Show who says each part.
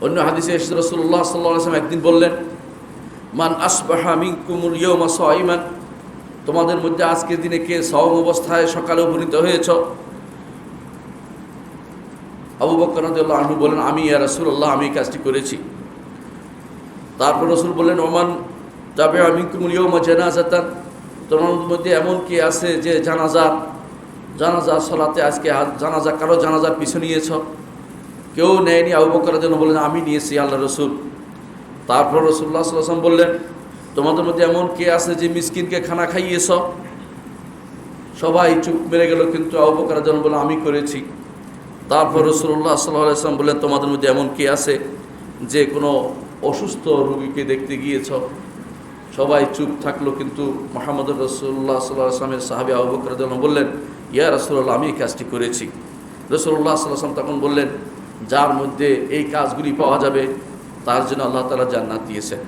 Speaker 1: অন্য হাদিসে এসেছে রাসূলুল্লাহ সাল্লাল্লাহু আলাইহি ওয়াসাল্লাম একদিন বললেন, মান আসবাহা মিনকুমুল ইয়াওমা সাইমান, তোমাদের মধ্যে আজকের দিনে কে সাওম অবস্থায় সকালে উপনীত হয়েছ? আবু বকর রাদিয়াল্লাহু আনহু বলেন, আমি ইয়া রাসূলুল্লাহ, আমি এই কাজটি করেছি। তারপর রাসূল বললেন, ওমান তাবিআ মিনকুমুল ইয়াওমা জানাজাতান, তোমাদের মধ্যে এমন কে আছে যে জানাজা সালাতে আজকে কারো জানাজার পিছু নিয়েছ? কেউ নেয়নি। আবু বকর রাদিয়াল্লাহু আনহু বললেন, আমি নিয়েছি আল্লাহ রাসূল। তারপর রাসূলুল্লাহ সাল্লাল্লাহু আলাইহি ওয়াসাল্লাম বললেন, তোমাদের মধ্যে এমন কে আছে যে মিসকিনকে খানা খাইয়েছ? সবাই চুপ মেরে গেল, কিন্তু আবু বকর রাদিয়াল্লাহু আনহু বললেন, আমি করেছি। তারপর রাসূলুল্লাহ সাল্লাল্লাহু আলাইহি ওয়াসাল্লাম বললেন, তোমাদের মধ্যে এমন কে আছে যে কোনো অসুস্থ রোগীকে দেখতে গিয়েছ? সবাই চুপ থাকলো, কিন্তু মুহাম্মদুর রাসূলুল্লাহ সাল্লাল্লাহু আলাইহি ওয়াসাল্লামের সাহাবী আবু বকর রাদিয়াল্লাহু আনহু বললেন, ইয়া রাসূলুল্লাহ, আমি এই কাজটি করেছি। রাসূলুল্লাহ সাল্লাল্লাহু আলাইহি ওয়াসাল্লাম তখন বললেন, যার মধ্যে এই কাজগুলি পাওয়া যাবে তার জন্য আল্লাহ তাআলা জান্নাত দিয়েছেন।